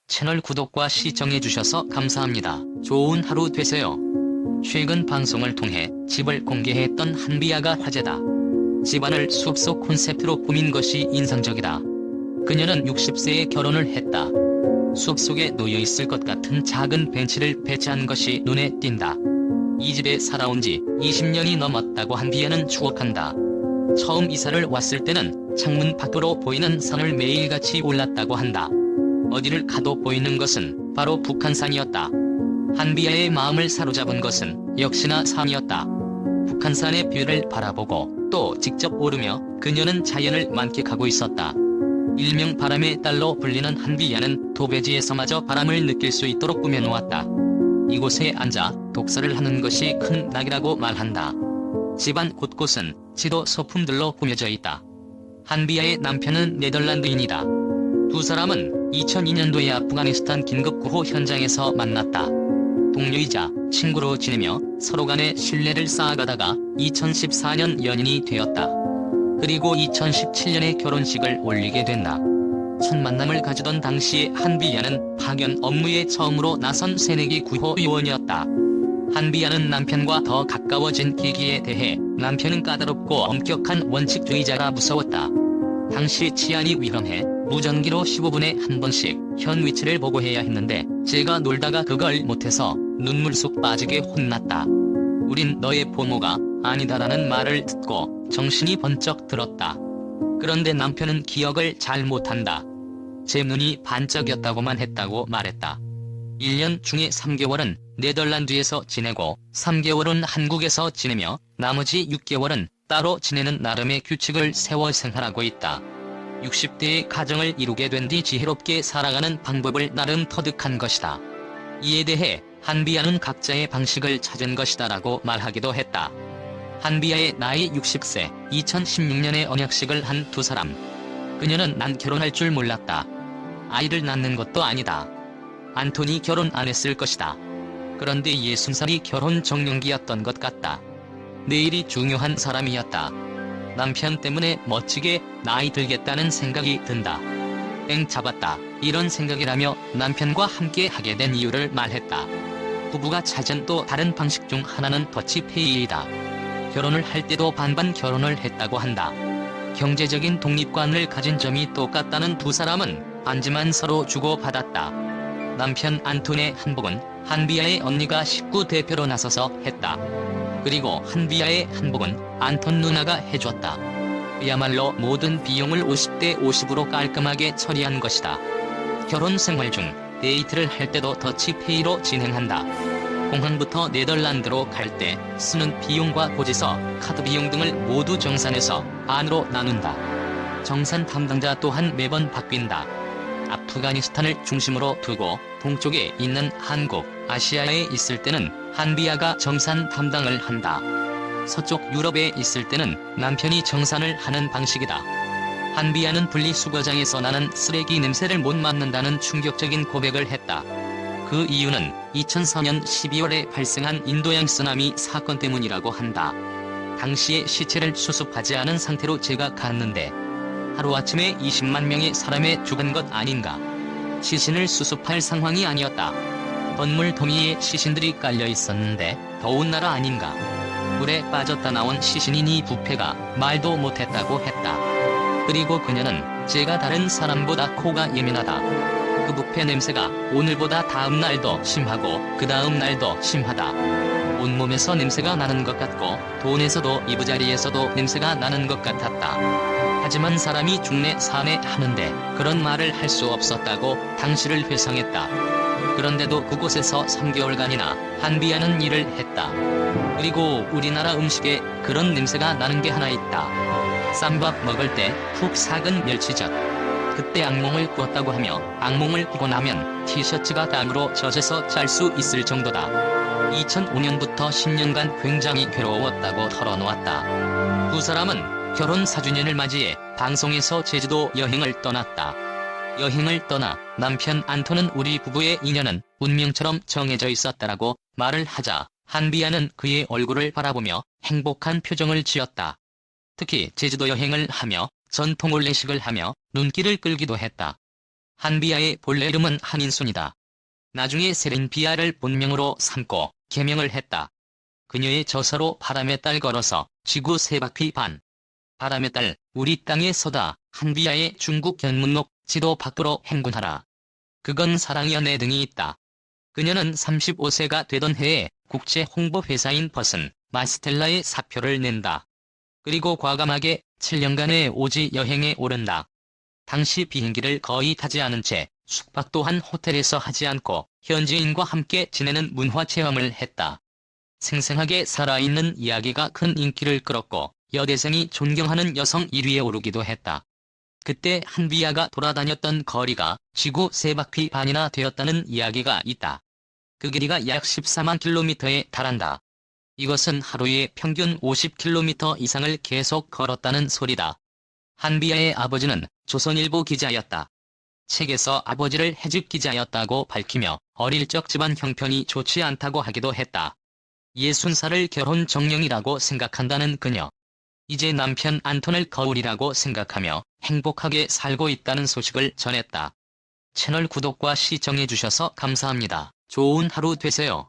채널 구독과 시청해주셔서 감사합니다. 좋은 하루 되세요. 최근 방송을 통해 집을 공개했던 한비아가 화제다. 집안을 숲속 콘셉트로 꾸민 것이 인상적이다. 그녀는 60세에 결혼을 했다. 숲속에 놓여있을 것 같은 작은 벤치를 배치한 것이 눈에 띈다. 이 집에 살아온 지 20년이 넘었다고 한비아는 추억한다. 처음 이사를 왔을 때는 창문 밖으로 보이는 산을 매일같이 올랐다고 한다. 어디를 가도 보이는 것은 바로 북한산이었다. 한비아의 마음을 사로잡은 것은 역시나 산이었다. 북한산의 뷰를 바라보고 또 직접 오르며 그녀는 자연을 만끽하고 있었다. 일명 바람의 딸로 불리는 한비아는 도배지에서마저 바람을 느낄 수 있도록 꾸며놓았다. 이곳에 앉아 독서를 하는 것이 큰 낙이라고 말한다. 집안 곳곳은 지도 소품들로 꾸며져 있다. 한비아의 남편은 네덜란드인이다. 두 사람은 2002년도에 아프가니스탄 긴급구호 현장에서 만났다. 동료이자 친구로 지내며 서로 간에 신뢰를 쌓아가다가 2014년 연인이 되었다. 그리고 2017년에 결혼식을 올리게 된다. 첫 만남을 가지던 당시에 한비아는 파견 업무에 처음으로 나선 새내기 구호 요원이었다. 한비아는 남편과 더 가까워진 계기에 대해 남편은 까다롭고 엄격한 원칙주의자라 무서웠다. 당시 치안이 위험해 무전기로 15분에 한 번씩 현 위치를 보고해야 했는데 제가 놀다가 그걸 못해서 눈물 쏙 빠지게 혼났다. 우린 너의 보모가 아니다라는 말을 듣고 정신이 번쩍 들었다. 그런데 남편은 기억을 잘 못한다. 제 눈이 반짝였다고만 했다고 말했다. 1년 중에 3개월은 네덜란드에서 지내고 3개월은 한국에서 지내며 나머지 6개월은 따로 지내는 나름의 규칙을 세워 생활하고 있다. 60대의 가정을 이루게 된 뒤 지혜롭게 살아가는 방법을 나름 터득한 것이다. 이에 대해 한비아는 각자의 방식을 찾은 것이다라고 말하기도 했다. 한비아의 나이 60세, 2016년에 언약식을 한 두 사람. 그녀는 난 결혼할 줄 몰랐다. 아이를 낳는 것도 아니다. 안톤이 결혼 안 했을 것이다. 그런데 60살이 결혼 정년기였던 것 같다. 내일이 중요한 사람이었다. 남편 때문에 멋지게 나이 들겠다는 생각이 든다. 땡 잡았다. 이런 생각이라며 남편과 함께 하게 된 이유를 말했다. 부부가 찾은 또 다른 방식 중 하나는 더치페이이다. 결혼을 할 때도 반반 결혼을 했다고 한다. 경제적인 독립관을 가진 점이 똑같다는 두 사람은 반지만 서로 주고받았다. 남편 안톤의 한복은 한비아의 언니가 식구 대표로 나서서 했다. 그리고 한비아의 한복은 안톤 누나가 해줬다. 그야말로 모든 비용을 50대 50으로 깔끔하게 처리한 것이다. 결혼 생활 중 데이트를 할 때도 더치페이로 진행한다. 공항부터 네덜란드로 갈 때 쓰는 비용과 고지서, 카드 비용 등을 모두 정산해서 반으로 나눈다. 정산 담당자 또한 매번 바뀐다. 아프가니스탄을 중심으로 두고 동쪽에 있는 한국, 아시아에 있을 때는 한비아가 정산 담당을 한다. 서쪽 유럽에 있을 때는 남편이 정산을 하는 방식이다. 한비아는 분리수거장에서 나는 쓰레기 냄새를 못 맡는다는 충격적인 고백을 했다. 그 이유는 2004년 12월에 발생한 인도양 쓰나미 사건 때문이라고 한다. 당시에 시체를 수습하지 않은 상태로 제가 갔는데 하루아침에 20만 명의 사람이 죽은 것 아닌가. 시신을 수습할 상황이 아니었다. 건물 더미에 시신들이 깔려 있었는데 더운 나라 아닌가. 물에 빠졌다 나온 시신이니 부패가 말도 못했다고 했다. 그리고 그녀는 제가 다른 사람보다 코가 예민하다. 그 부패 냄새가 오늘보다 다음 날도 심하고 그 다음 날도 심하다. 온몸에서 냄새가 나는 것 같고 돈에서도 이부자리에서도 냄새가 나는 것 같았다. 하지만 사람이 죽네 사네 하는데 그런 말을 할 수 없었다고 당시를 회상했다. 그런데도 그곳에서 3개월간이나 한비아는 일을 했다. 그리고 우리나라 음식에 그런 냄새가 나는 게 하나 있다. 쌈밥 먹을 때 푹 삭은 멸치젓. 그때 악몽을 꾸었다고 하며 악몽을 꾸고 나면 티셔츠가 땀으로 젖어서 짤 수 있을 정도다. 2005년부터 10년간 굉장히 괴로웠다고 털어놓았다. 두 사람은 결혼 4주년을 맞이해 방송에서 제주도 여행을 떠났다. 여행을 떠나 남편 안톤은 우리 부부의 인연은 운명처럼 정해져 있었다라고 말을 하자 한비아는 그의 얼굴을 바라보며 행복한 표정을 지었다. 특히 제주도 여행을 하며 전통 올레식을 하며 눈길을 끌기도 했다. 한비아의 본래 이름은 한인순이다. 나중에 세린비아를 본명으로 삼고 개명을 했다. 그녀의 저서로 바람의 딸 걸어서 지구 세 바퀴 반. 바람의 딸, 우리 땅에 서다, 한비아의 중국 견문록, 지도 밖으로 행군하라. 그건 사랑연애 등이 있다. 그녀는 35세가 되던 해에 국제 홍보 회사인 버슨, 마스텔라에 사표를 낸다. 그리고 과감하게 7년간의 오지 여행에 오른다. 당시 비행기를 거의 타지 않은 채 숙박 또한 호텔에서 하지 않고 현지인과 함께 지내는 문화 체험을 했다. 생생하게 살아있는 이야기가 큰 인기를 끌었고 여대생이 존경하는 여성 1위에 오르기도 했다. 그때 한비아가 돌아다녔던 거리가 지구 세 바퀴 반이나 되었다는 이야기가 있다. 그 길이가 약 14만 킬로미터에 달한다. 이것은 하루에 평균 50km 이상을 계속 걸었다는 소리다. 한비아의 아버지는 조선일보 기자였다. 책에서 아버지를 해직 기자였다고 밝히며 어릴 적 집안 형편이 좋지 않다고 하기도 했다. 60살을 결혼 정령이라고 생각한다는 그녀. 이제 남편 안톤을 거울이라고 생각하며 행복하게 살고 있다는 소식을 전했다. 채널 구독과 시청해주셔서 감사합니다. 좋은 하루 되세요.